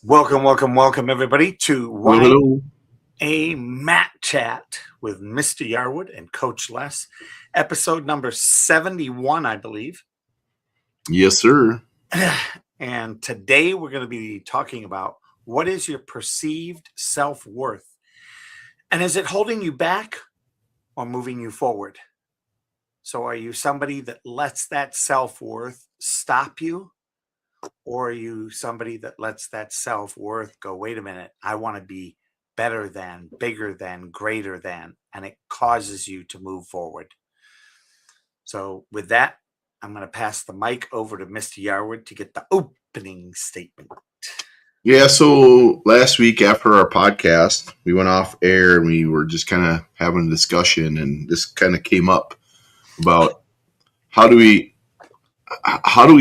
Welcome, everybody, to Hello. a Matt Chat with Mr. Yarwood and Coach Les, episode number 71, I believe. Yes, sir. And today we're going to be talking about what is your perceived self-worth, and is it holding you back or moving you forward? So are you somebody that lets that self-worth stop you? Or are you somebody that lets that self-worth go, wait a minute, I want to be better than, bigger than, greater than, and it causes you to move forward? So with that, I'm going to pass the mic over to Mr. Yarwood to get the opening statement. Yeah, so last week after our podcast, we went off air and we were just kind of having a discussion, and this kind of came up about how do we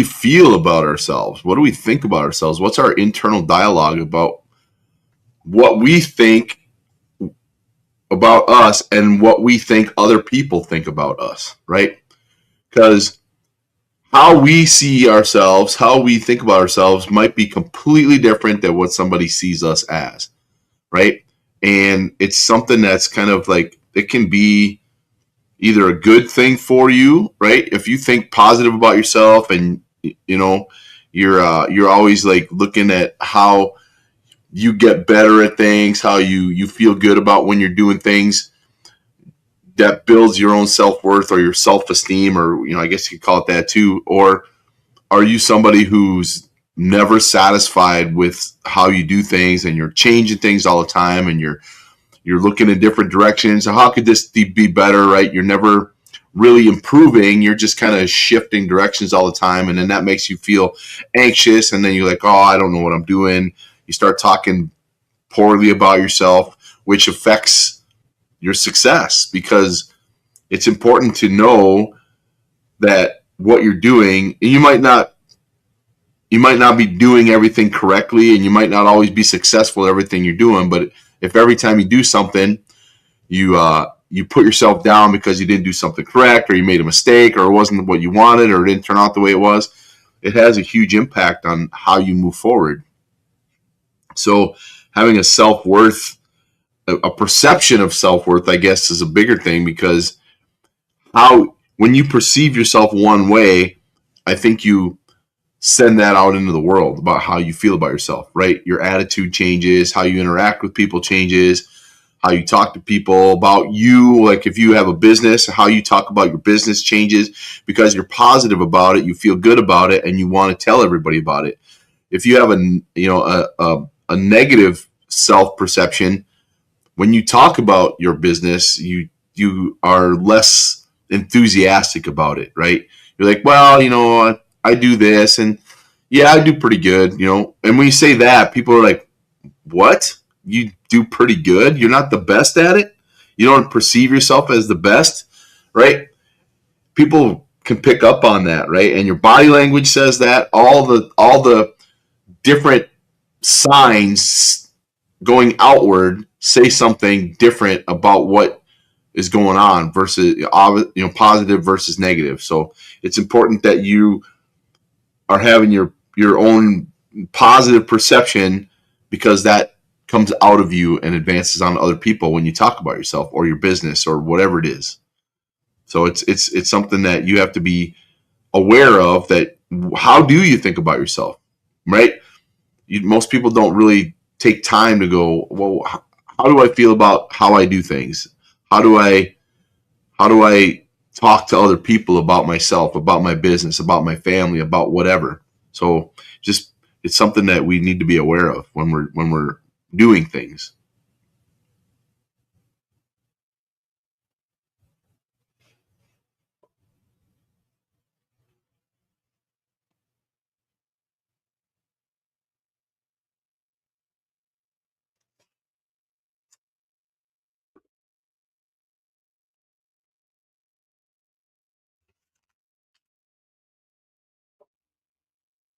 feel about ourselves? What do we think about ourselves? What's our internal dialogue about what we think about us and what we think other people think about us, right? Because how we see ourselves, how we think about ourselves might be completely different than what somebody sees us as, right? And it's something that's kind of like, it can be either a good thing for you, right? If you think positive about yourself and, you know, you're always like looking at how you get better at things, how you feel good about when you're doing things, that builds your own self-worth or your self-esteem, or, I guess you could call it that too. Or are you somebody who's never satisfied with how you do things and you're changing things all the time and you're looking in different directions? So how could this be better, right? You're never really improving. You're just kind of shifting directions all the time. And then that makes you feel anxious. And then you're like, oh, I don't know what I'm doing. You start talking poorly about yourself, which affects your success, because it's important to know that what you're doing, and you might not be doing everything correctly, and you might not always be successful at everything you're doing. But if every time you do something, you put yourself down because you didn't do something correct, or you made a mistake, or it wasn't what you wanted, or it didn't turn out the way it was, it has a huge impact on how you move forward. So having a self-worth, a perception of self-worth, I guess, is a bigger thing, because when you perceive yourself one way, I think you send that out into the world about how you feel about yourself, right? Your attitude changes, how you interact with people changes, how you talk to people about you. Like if you have a business, how you talk about your business changes, because you're positive about it, you feel good about it, and you want to tell everybody about it. If you have a negative self-perception, when you talk about your business, you are less enthusiastic about it, right? You're like, well, I do this, and yeah, I do pretty good, And when you say that, people are like, what? You do pretty good? You're not the best at it? You don't perceive yourself as the best, right? People can pick up on that, right? And your body language says that. All the different signs going outward say something different about what is going on versus, positive versus negative. So it's important that you are having your own positive perception, because that comes out of you and advances on other people when you talk about yourself or your business or whatever it is. So it's something that you have to be aware of, that how do you think about yourself, right? Most people don't really take time to go, well, how do I feel about how I do things? How do I talk to other people about myself, about my business, about my family, about whatever? So just, it's something that we need to be aware of when we're doing things.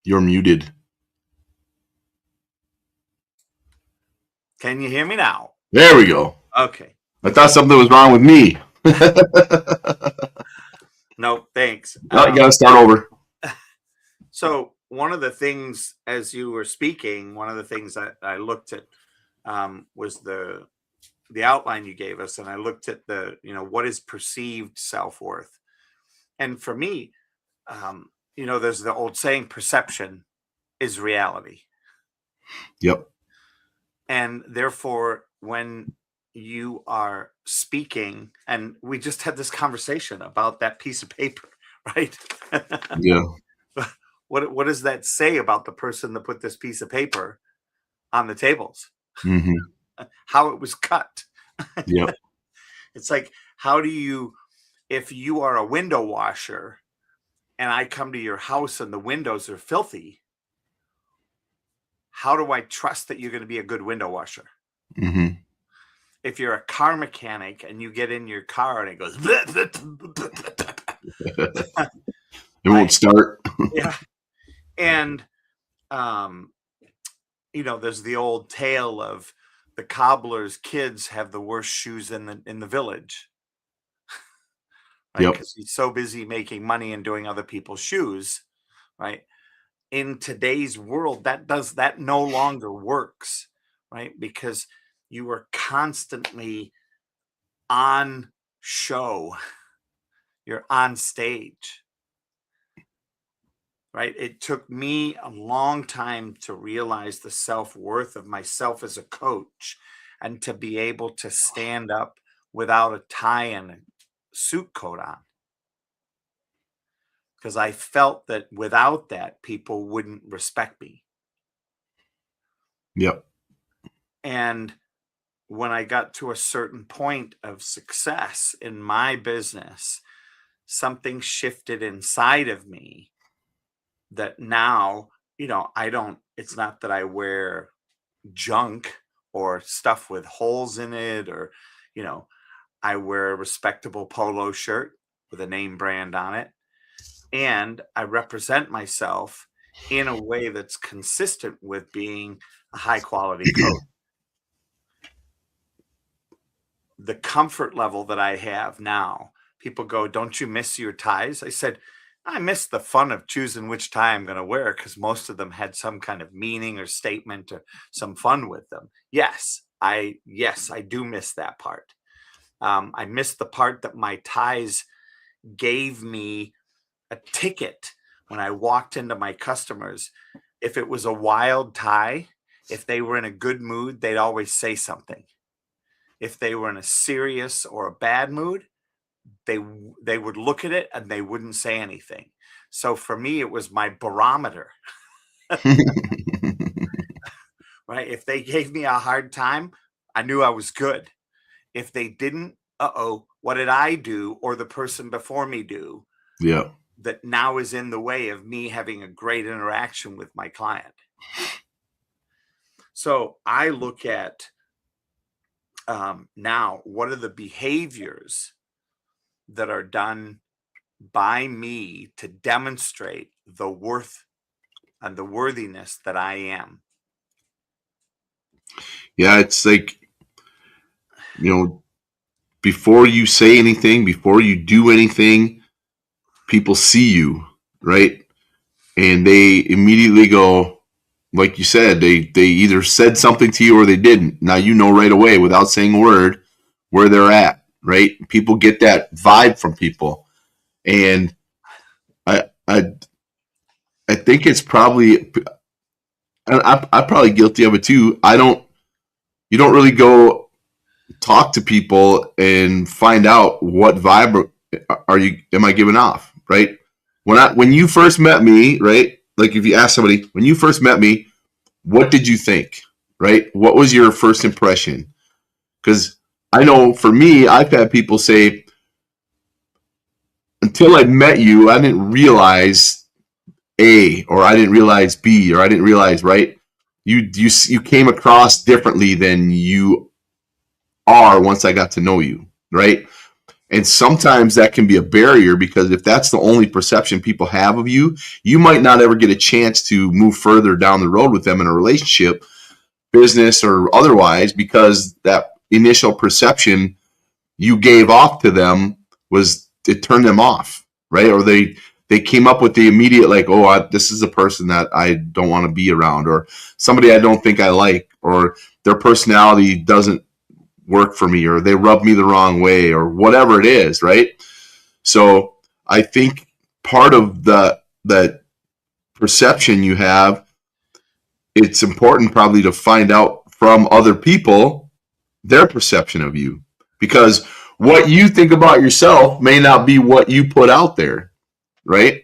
You're muted. Can you hear me now? There we go. Okay. I thought something was wrong with me. No, thanks. No, you got to start over. So one of the things, as you were speaking, one of the things that I looked at was the outline you gave us, and I looked at what is perceived self-worth. And for me, there's the old saying, perception is reality. Yep. And therefore, when you are speaking, and we just had this conversation about that piece of paper, right? Yeah. What does that say about the person that put this piece of paper on the tables? Mm-hmm. How it was cut. Yep. It's like, if you are a window washer and I come to your house and the windows are filthy, how do I trust that you're going to be a good window washer? Mm-hmm. If you're a car mechanic and you get in your car and it goes, it won't start. Yeah. And, there's the old tale of the cobbler's kids have the worst shoes in the village. Right? Yep. Because he's so busy making money and doing other people's shoes, right? In today's world, that no longer works, right? Because you are constantly on show. You're on stage, right? It took me a long time to realize the self-worth of myself as a coach and to be able to stand up without a tie and a suit coat on. Because I felt that without that, people wouldn't respect me. Yep. And when I got to a certain point of success in my business, something shifted inside of me that now, it's not that I wear junk or stuff with holes in it, or, I wear a respectable polo shirt with a name brand on it. And I represent myself in a way that's consistent with being a high quality coach. The comfort level that I have now, people go, don't you miss your ties? I said, I miss the fun of choosing which tie I'm going to wear, because most of them had some kind of meaning or statement or some fun with them. Yes, I do miss that part. I miss the part that my ties gave me a ticket when I walked into my customers. If it was a wild tie, if they were in a good mood, they'd always say something. If they were in a serious or a bad mood, they would look at it and they wouldn't say anything. So for me, it was my barometer. Right? If they gave me a hard time, I knew I was good. If they didn't, what did I do or the person before me do? Yeah. That now is in the way of me having a great interaction with my client. So I look at now, what are the behaviors that are done by me to demonstrate the worth and the worthiness that I am? Yeah, it's like, before you say anything, before you do anything, people see you, right? And they immediately go, like you said, they either said something to you or they didn't. Now you know right away without saying a word where they're at, right? People get that vibe from people. And I think it's probably, I'm probably guilty of it too. You don't really go talk to people and find out what vibe am I giving off, right? When you first met me, right? Like if you ask somebody, when you first met me, what did you think, right? What was your first impression? Because I know for me, I've had people say, until I met you, I didn't realize A, or I didn't realize B, or I didn't realize, right? You came across differently than you are once I got to know you, right? And sometimes that can be a barrier, because if that's the only perception people have of you, you might not ever get a chance to move further down the road with them in a relationship, business or otherwise, because that initial perception you gave off to them it turned them off, right? Or they they came up with the immediate, like, oh, this is a person that I don't want to be around, or somebody I don't think I like, or their personality doesn't work for me, or they rub me the wrong way, or whatever it is, right? So I think part of that perception you have, it's important probably to find out from other people their perception of you, because what you think about yourself may not be what you put out there, right?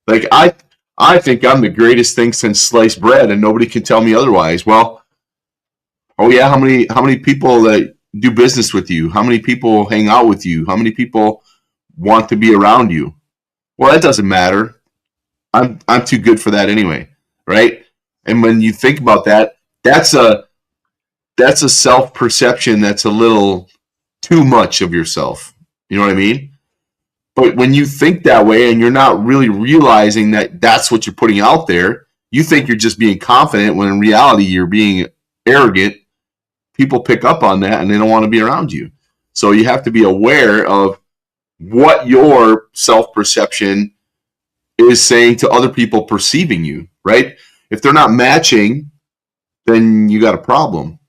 Like I think I'm the greatest thing since sliced bread, and nobody can tell me otherwise. Well, oh yeah, how many people that do business with you? How many people hang out with you? How many people want to be around you? Well, that doesn't matter. I'm too good for that anyway, right? And when you think about that, that's a self-perception that's a little too much of yourself. You know what I mean? But when you think that way and you're not really realizing that that's what you're putting out there, you think you're just being confident when in reality you're being arrogant. People pick up on that and they don't want to be around you. So you have to be aware of what your self-perception is saying to other people perceiving you, right? If they're not matching, then you got a problem.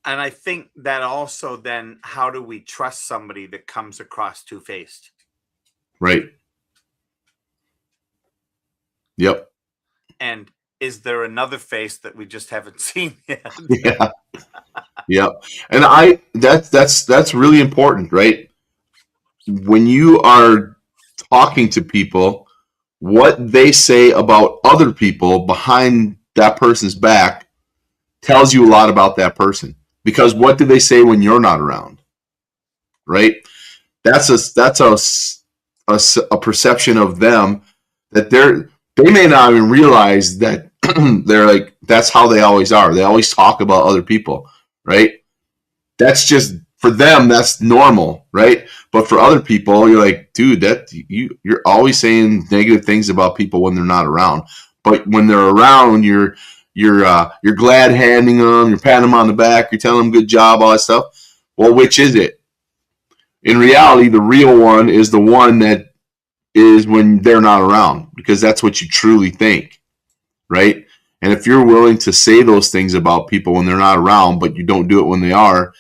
And I think that also then, how do we trust somebody that comes across two-faced? Right. Yep. And is there another face that we just haven't seen yet? Yeah. Yep. And that's really important, right? When you are talking to people, what they say about other people behind that person's back tells you a lot about that person. Because what do they say when you're not around? Right? That's a perception of them that they may not even realize that they're like, that's how they always are. They always talk about other people, right? That's just, for them, that's normal, right? But for other people, you're like, dude, you're always saying negative things about people when they're not around. But when they're around, you're glad handing them, you're patting them on the back, you're telling them good job, all that stuff. Well, which is it? In reality, the real one is the one that is when they're not around, because that's what you truly think, right? And if you're willing to say those things about people when they're not around, but you don't do it when they are,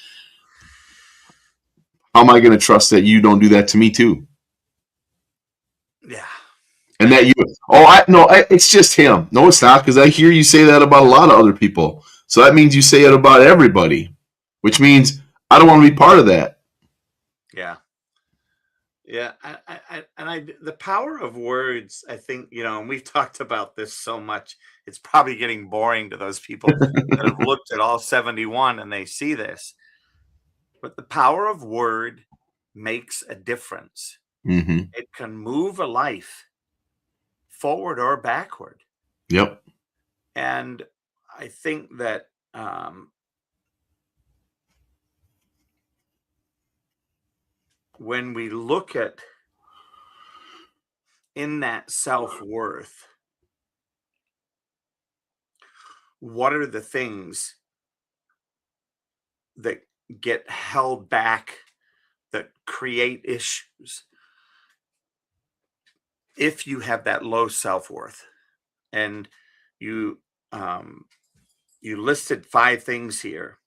how am I going to trust that you don't do that to me too? Yeah. And that it's just him. No, it's not, because I hear you say that about a lot of other people. So that means you say it about everybody, which means I don't want to be part of that. Yeah. Yeah. The power of words, I think, and we've talked about this so much, it's probably getting boring to those people that have looked at all 71 and they see this. But the power of word makes a difference. Mm-hmm. It can move a life forward or backward. Yep. And I think that when we look at in that self-worth, what are the things that get held back that create issues if you have that low self-worth? And you listed 5 things here: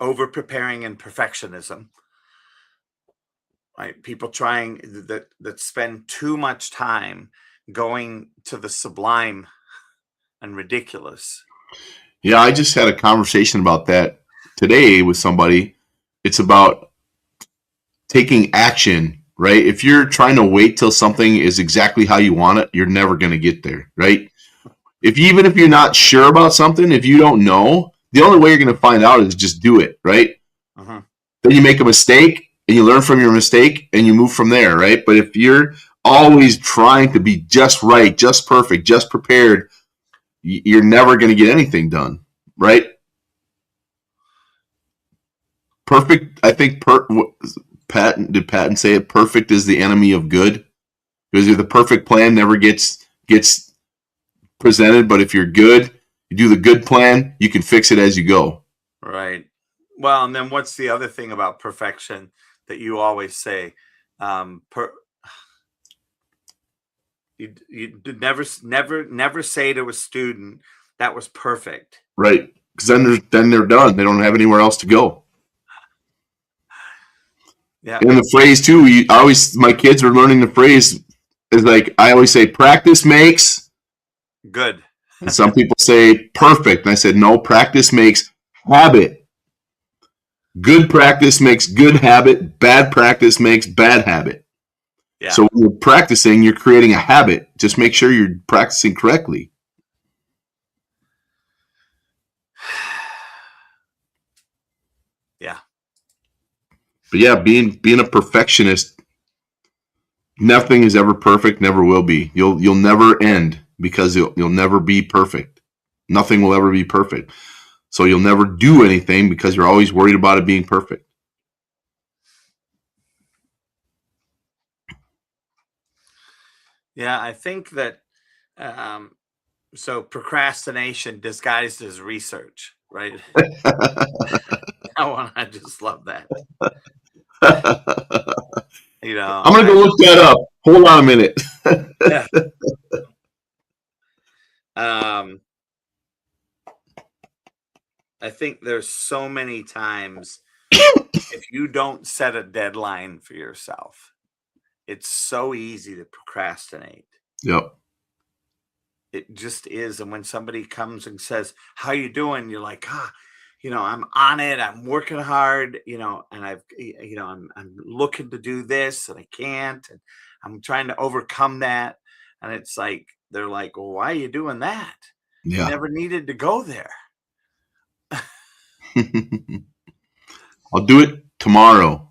over preparing and perfectionism, right? People trying that spend too much time going to the sublime and ridiculous. Yeah, I just had a conversation about that today with somebody. It's about taking action, right? If you're trying to wait till something is exactly how you want it, you're never going to get there, right? Even if you're not sure about something, if you don't know, the only way you're going to find out is just do it, right? Uh-huh. Then you make a mistake and you learn from your mistake and you move from there, right? But if you're always trying to be just right, just perfect, just prepared, you're never going to get anything done, right? Perfect, I think did Patton say it? Perfect is the enemy of good. Because the perfect plan never gets presented, but if you're good, you do the good plan, you can fix it as you go. Right. Well, and then what's the other thing about perfection that you always say? Per, you never say to a student that was perfect. Right. Because then they're done. They don't have anywhere else to go. Yeah. And the phrase too, my kids are learning the phrase is like, I always say practice makes Good. and some people say perfect. And I said, no, practice makes habit. Good practice makes good habit. Bad practice makes bad habit. Yeah. So when you're practicing, you're creating a habit. Just make sure you're practicing correctly. Yeah. But yeah, being a perfectionist, nothing is ever perfect, never will be. You'll never end because you'll never be perfect. Nothing will ever be perfect. So you'll never do anything because you're always worried about it being perfect. Yeah, I think that so procrastination disguised as research, right? I just love that. I'm gonna go look that up. Hold on a minute. Yeah. I think there's so many times if you don't set a deadline for yourself, it's so easy to procrastinate. Yep. It just is. And when somebody comes and says, "How you doing?" You're like, I'm on it. I'm working hard, and I'm looking to do this and I can't, and I'm trying to overcome that. And it's like, they're like, "Well, why are you doing that? You Yeah. never needed to go there." I'll do it tomorrow.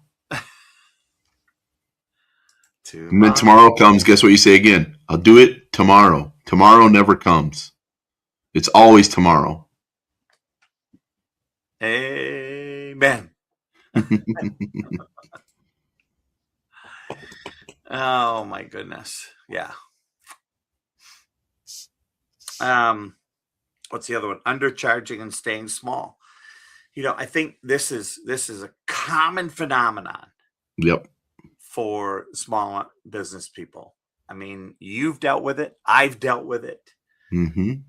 And then tomorrow comes, guess what you say again? I'll do it tomorrow. Tomorrow never comes. It's always tomorrow. Amen. Oh my goodness. Yeah. What's the other one? Undercharging and staying small. I think this is a common phenomenon Yep. for small business people. I mean, you've dealt with it. I've dealt with it. Mm-hmm.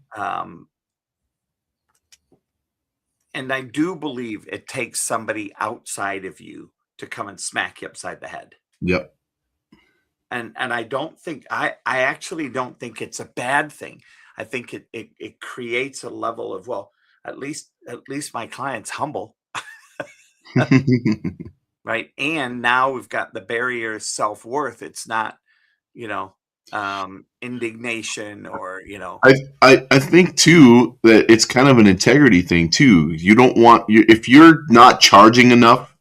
And I do believe it takes somebody outside of you to come and smack you upside the head. Yep. And I don't think I actually don't think it's a bad thing. I think it creates a level of, well, at least my client's humble. Right. And now we've got the barrier of self-worth. It's not, indignation or, I think too that it's kind of an integrity thing too. You don't want if you're not charging enough,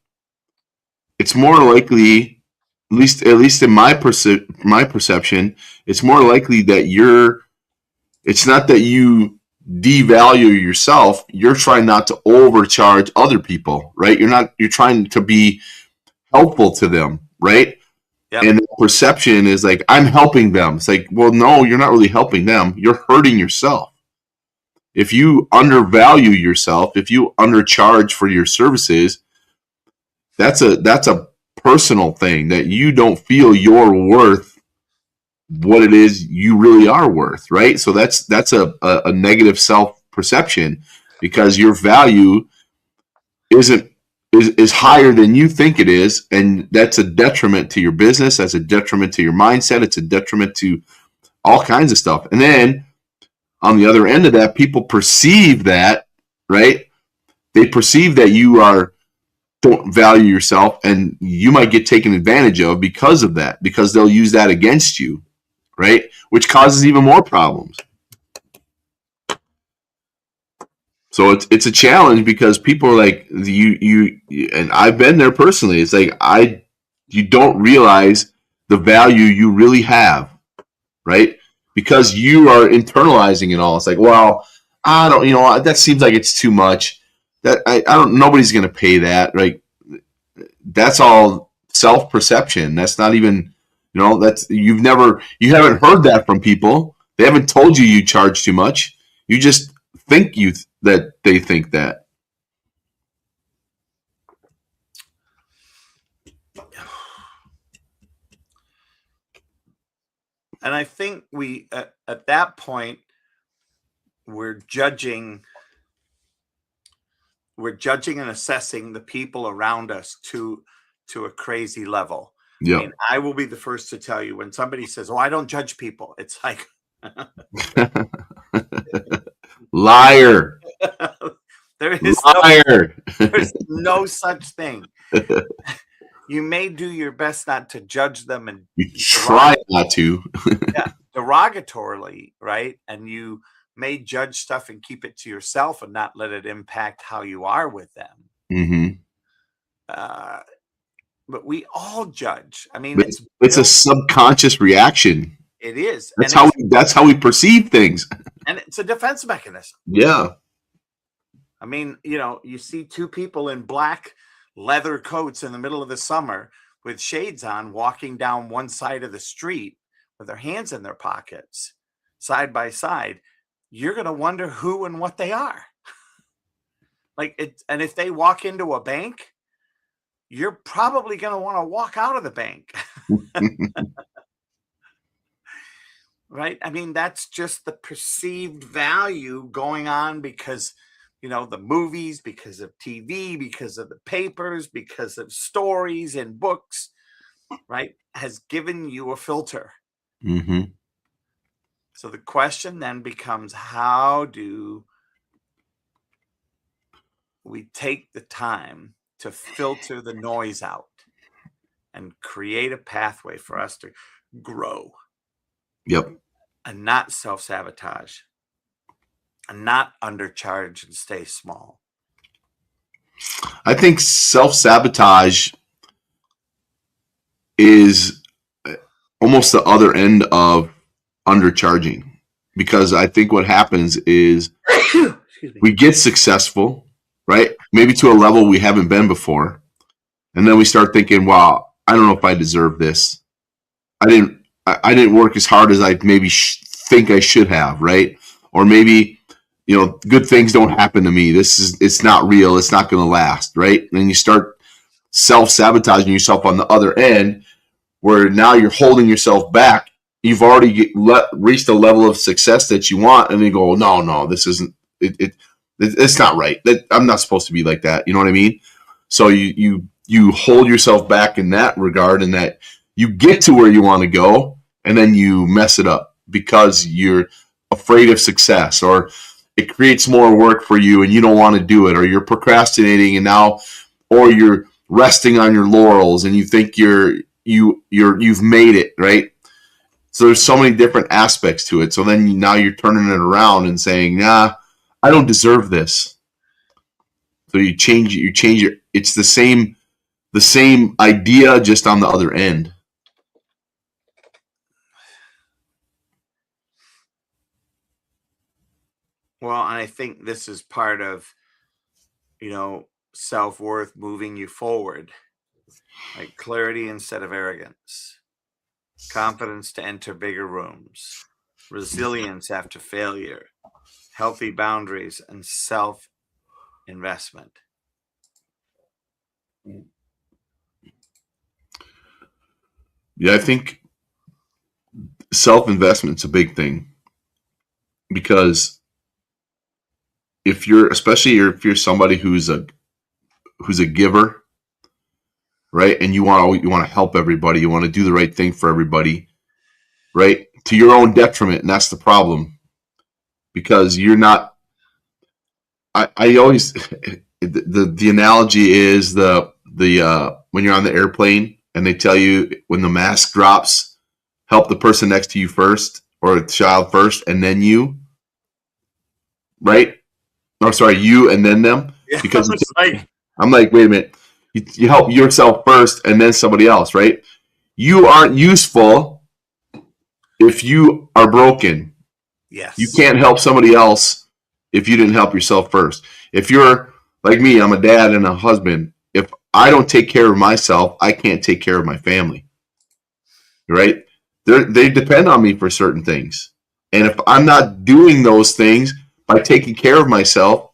it's more likely, at least in my perception, it's more likely that it's not that you devalue yourself. You're trying not to overcharge other people, right? You're trying to be helpful to them, right? Yep. And the perception is like, I'm helping them. It's like, well, no, you're not really helping them. You're hurting yourself. If you undervalue yourself, if you undercharge for your services, that's a personal thing that you don't feel you're worth what it is you really are worth, right? So that's a negative self-perception because your value is higher than you think it is, and that's a detriment to your business, that's a detriment to your mindset, it's a detriment to all kinds of stuff. And then on the other end of that, people perceive that, right? They perceive that you don't value yourself, and you might get taken advantage of because of that, because they'll use that against you, right? Which causes even more problems. So it's a challenge because people are like, you and I've been there personally. It's like you don't realize the value you really have, right? Because you are internalizing it all. It's like, well, I don't, that seems like it's too much. That I don't. Nobody's going to pay that, right? That's all self-perception. That's not even, that's you haven't heard that from people. They haven't told you charge too much. You just think that they think that. And I think we, at that point, we're judging and assessing the people around us to a crazy level. I Yep. mean, I will be the first to tell you when somebody says, "Oh, I don't judge people," it's like, Liar. there's Liar. no such thing. You may do your best not to judge them and You try not to. derogatorily, right? And you may judge stuff and keep it to yourself and not let it impact how you are with them. Mm-hmm. But we all judge. I mean, But it's a subconscious reaction. it is. That's how we perceive things. And it's a defense mechanism. Yeah. I mean, you see two people in black leather coats in the middle of the summer with shades on walking down one side of the street with their hands in their pockets, side by side. You're going to wonder who and what they are. And if they walk into a bank, you're probably going to want to walk out of the bank. Right? I mean, that's just the perceived value going on because, the movies, because of TV, because of the papers, because of stories and books, right, has given you a filter. Mm-hmm. So the question then becomes, how do we take the time to filter the noise out and create a pathway for us to grow? Yep. And not self-sabotage and not undercharge and stay small. I think self-sabotage is almost the other end of undercharging, because I think what happens is we get successful, right? Maybe to a level we haven't been before. And then we start thinking, wow, I don't know if I deserve this. I didn't work as hard as I maybe think I should have, right? Or maybe, good things don't happen to me. It's not real. It's not going to last, right? And then you start self-sabotaging yourself on the other end, where now you're holding yourself back. You've already reached a level of success that you want, and then you go, no, this isn't it. It's not right. I'm not supposed to be like that. You know what I mean? So you hold yourself back in that regard, and that you get to where you want to go, and then you mess it up because you're afraid of success, or it creates more work for you and you don't want to do it, or you're procrastinating or you're resting on your laurels and you think you've made it, right? So there's so many different aspects to it. So then now you're turning it around and saying, nah, I don't deserve this. So you change it. It's the same idea, just on the other end. Well, and I think this is part of, self-worth moving you forward, like clarity instead of arrogance, confidence to enter bigger rooms, resilience after failure, healthy boundaries, and self-investment. Yeah, I think self-investment's a big thing, because especially if you're somebody who's a giver, right? And you want to help everybody, you want to do the right thing for everybody, right? To your own detriment, and that's the problem, because you're not. I always the analogy is the when you're on the airplane and they tell you when the mask drops, help the person next to you first, or the child first, and then you, right? Oh, sorry, you and then them. Yeah, because I'm like, wait a minute. You help yourself first and then somebody else, right? You aren't useful if you are broken. Yes. You can't help somebody else if you didn't help yourself first. If you're like me, I'm a dad and a husband. If I don't take care of myself, I can't take care of my family, right? They depend on me for certain things. And if I'm not doing those things by taking care of myself,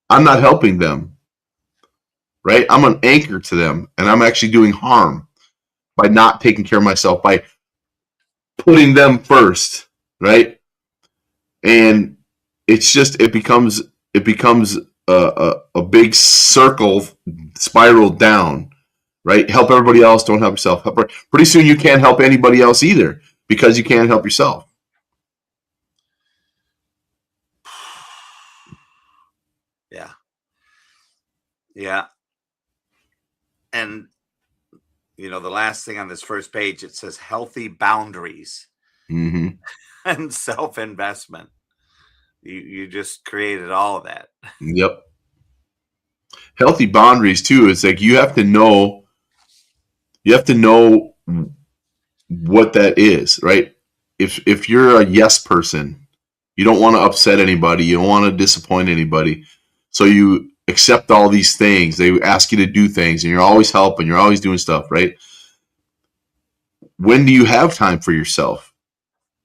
I'm not helping them, right? I'm an anchor to them, and I'm actually doing harm by not taking care of myself, by putting them first, right? And it becomes a big circle spiral down, right? Help everybody else, don't help yourself. Pretty soon you can't help anybody else either because you can't help yourself. Yeah. Yeah. And, the last thing on this first page, it says healthy boundaries Mm-hmm. and self-investment. You just created all of that. Yep. Healthy boundaries too. It's like you have to know what that is, right? If you're a yes person, you don't want to upset anybody, you don't want to disappoint anybody. So you accept all these things. They ask you to do things and you're always helping, you're always doing stuff, right? When do you have time for yourself?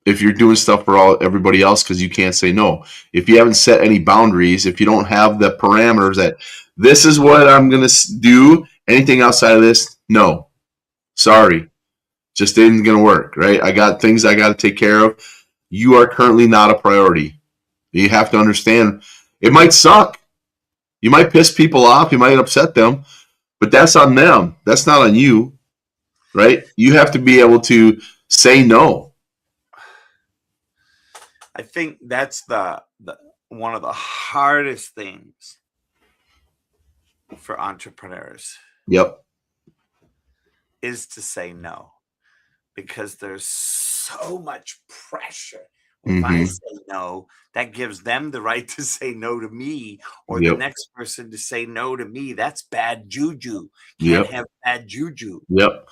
If you're doing stuff for everybody else because you can't say no. If you haven't set any boundaries, if you don't have the parameters that this is what I'm going to do, anything outside of this, no. Sorry. Just isn't going to work, right? I got things I got to take care of. You are currently not a priority. You have to understand it might suck. You might piss people off. You might upset them, but that's on them. That's not on you, right? You have to be able to say no. I think that's the one of the hardest things for entrepreneurs Yep. is to say no, because there's so much pressure. If I say no, that gives them the right to say no to me, or the next person to say no to me. That's bad juju. Can't have bad juju. Yep.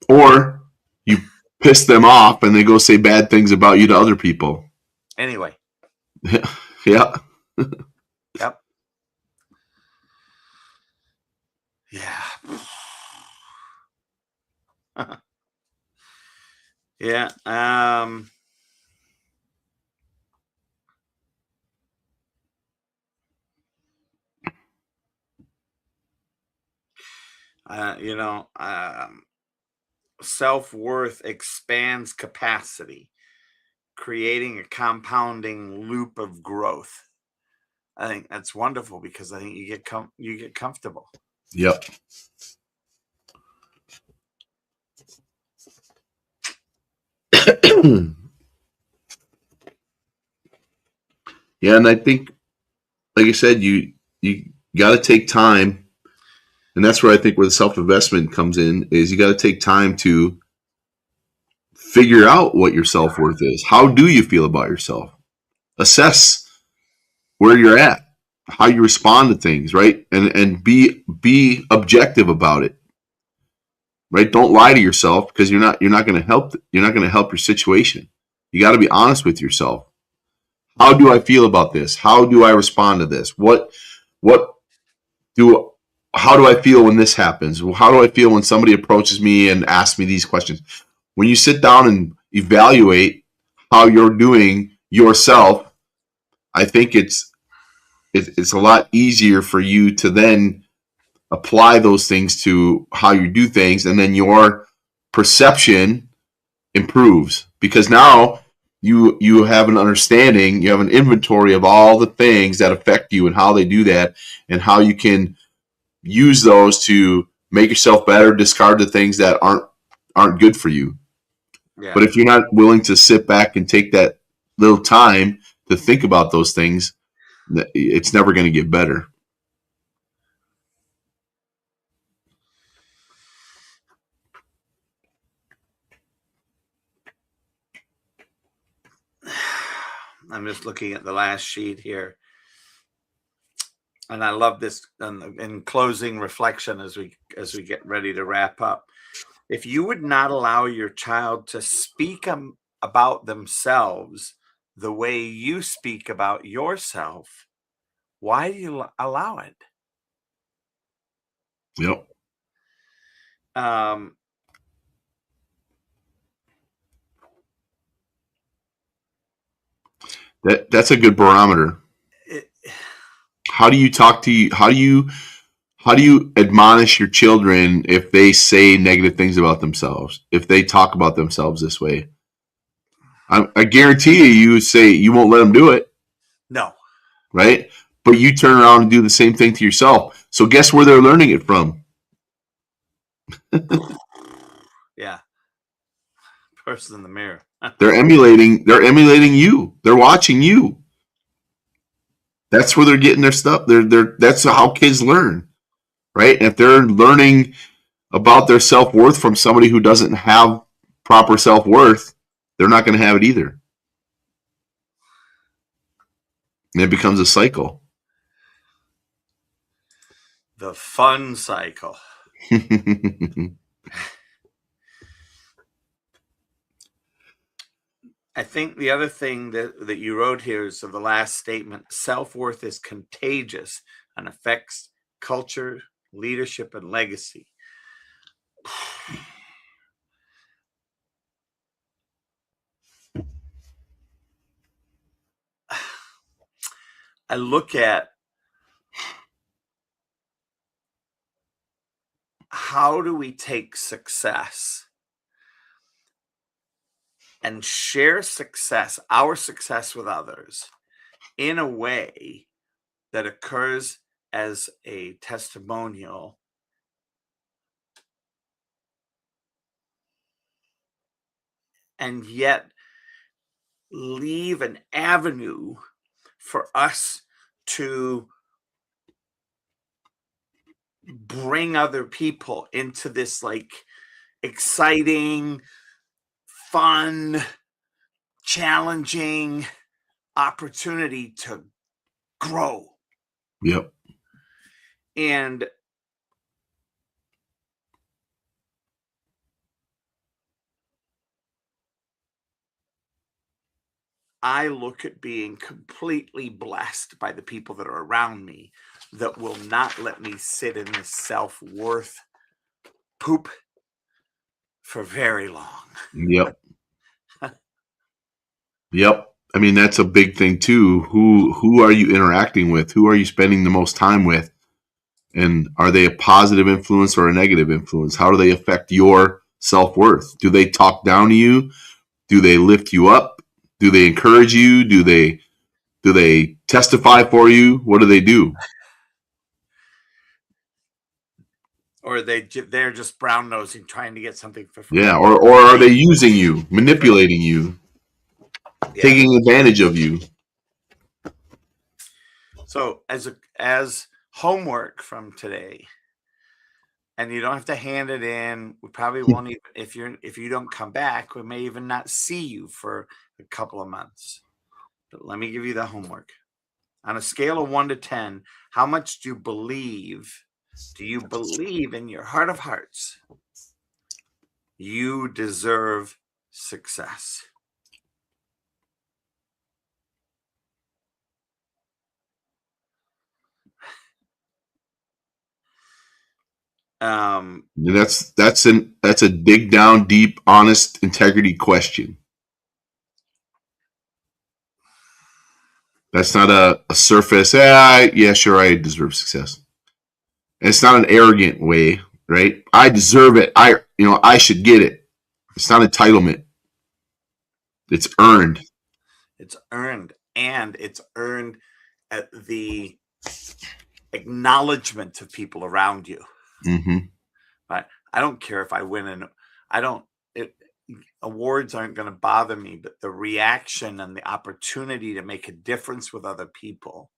Or you piss them off and they go say bad things about you to other people. Anyway. Yeah. Yep. Yeah. Yeah. Self-worth expands capacity, creating a compounding loop of growth. I think that's wonderful because I think you get comfortable. Yep. Yeah, and I think, like I said, you got to take time, and that's where I think where the self-investment comes in is you got to take time to figure out what your self-worth is. How do you feel about yourself? Assess where you're at, how you respond to things, right? And be objective about it. Right? Don't lie to yourself because you're not going to help your situation. You got to be honest with yourself. How do I feel about this? How do I respond to this? How do I feel when this happens? How do I feel when somebody approaches me and asks me these questions? When you sit down and evaluate how you're doing yourself, I think it's a lot easier for you to then apply those things to how you do things, and then your perception improves because now you have an understanding, you have an inventory of all the things that affect you and how they do that, and how you can use those to make yourself better, discard the things that aren't good for you. Yeah. But if you're not willing to sit back and take that little time to think about those things, it's never going to get better. I'm just looking at the last sheet here. And I love this in closing reflection as we get ready to wrap up. If you would not allow your child to speak about themselves the way you speak about yourself, why do you allow it? Yep. That's a good barometer. How do you talk to you? How how do you admonish your children if they say negative things about themselves, if they talk about themselves this way? I guarantee you say you won't let them do it, No. right? But you turn around and do the same thing to yourself. So guess where they're learning it from? Yeah. Person in the mirror. They're emulating you. They're watching you. That's where they're getting their stuff. That's how kids learn, right? And if they're learning about their self-worth from somebody who doesn't have proper self-worth, they're not going to have it either. And it becomes a cycle. The fun cycle. I think the other thing that you wrote here is of the last statement: self-worth is contagious and affects culture, leadership, and legacy. I look at how do we take success and share success, our success with others, in a way that occurs as a testimonial and yet leave an avenue for us to bring other people into this like exciting, fun, challenging opportunity to grow. Yep. And I look at being completely blessed by the people that are around me that will not let me sit in this self-worth poop for very long. Yep. Yep. I mean, that's a big thing too. Who are you interacting with? Who are you spending the most time with? And are they a positive influence or a negative influence? How do they affect your self-worth? Do they talk down to you? Do they lift you up? Do they encourage you? Do they testify for you? What do they do? Or they're just brown nosing, trying to get something for free. Yeah, or are they using you, manipulating you, taking advantage of you? So as homework from today, and you don't have to hand it in. We probably won't even if you don't come back, we may even not see you for a couple of months. But let me give you the homework. On a scale of 1 to 10, how much do you believe in your heart of hearts you deserve success? And that's a dig down deep, honest, integrity question. That's not a surface, yeah, sure, I deserve success. And it's not an arrogant way, right? I deserve it. I should get it. It's not entitlement. It's earned. It's earned, and it's earned at the acknowledgement of people around you. Mm-hmm. But I don't care if I win, and awards aren't going to bother me, but the reaction and the opportunity to make a difference with other people,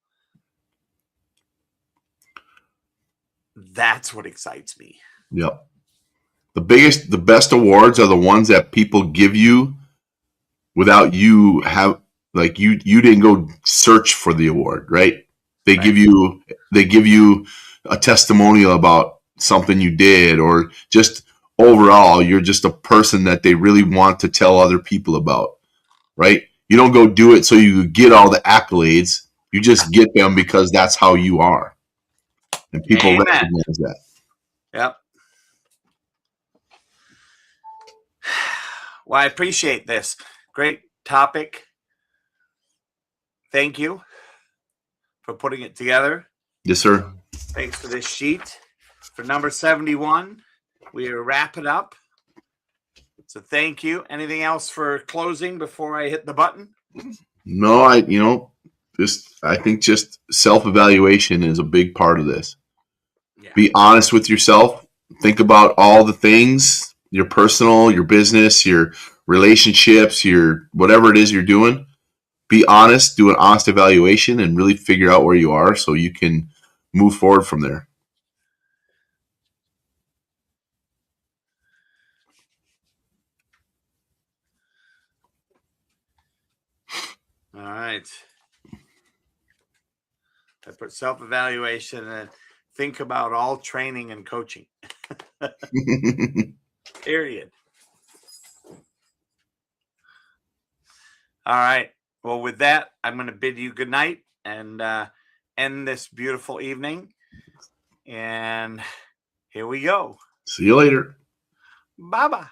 that's what excites me. Yep. The best awards are the ones that people give you without you you didn't go search for the award, right? They give you a testimonial about something you did, or just overall you're just a person that they really want to tell other people about, right? You don't go do it so you get all the accolades. You just get them because that's how you are, and people recognize that. Yep. Well, I appreciate this. Great topic. Thank you for putting it together. Yes, sir. Thanks for this sheet. for number 71. We wrap it up. So thank you. Anything else for closing before I hit the button? No, I think just self-evaluation is a big part of this. Yeah. Be honest with yourself. Think about all the things, your personal, your business, your relationships, your whatever it is you're doing. Be honest, do an honest evaluation, and really figure out where you are so you can move forward from there. All right. I put self-evaluation and think about all training and coaching. Period. All right. Well, with that, I'm going to bid you good night and end this beautiful evening. And here we go. See you later. Bye-bye.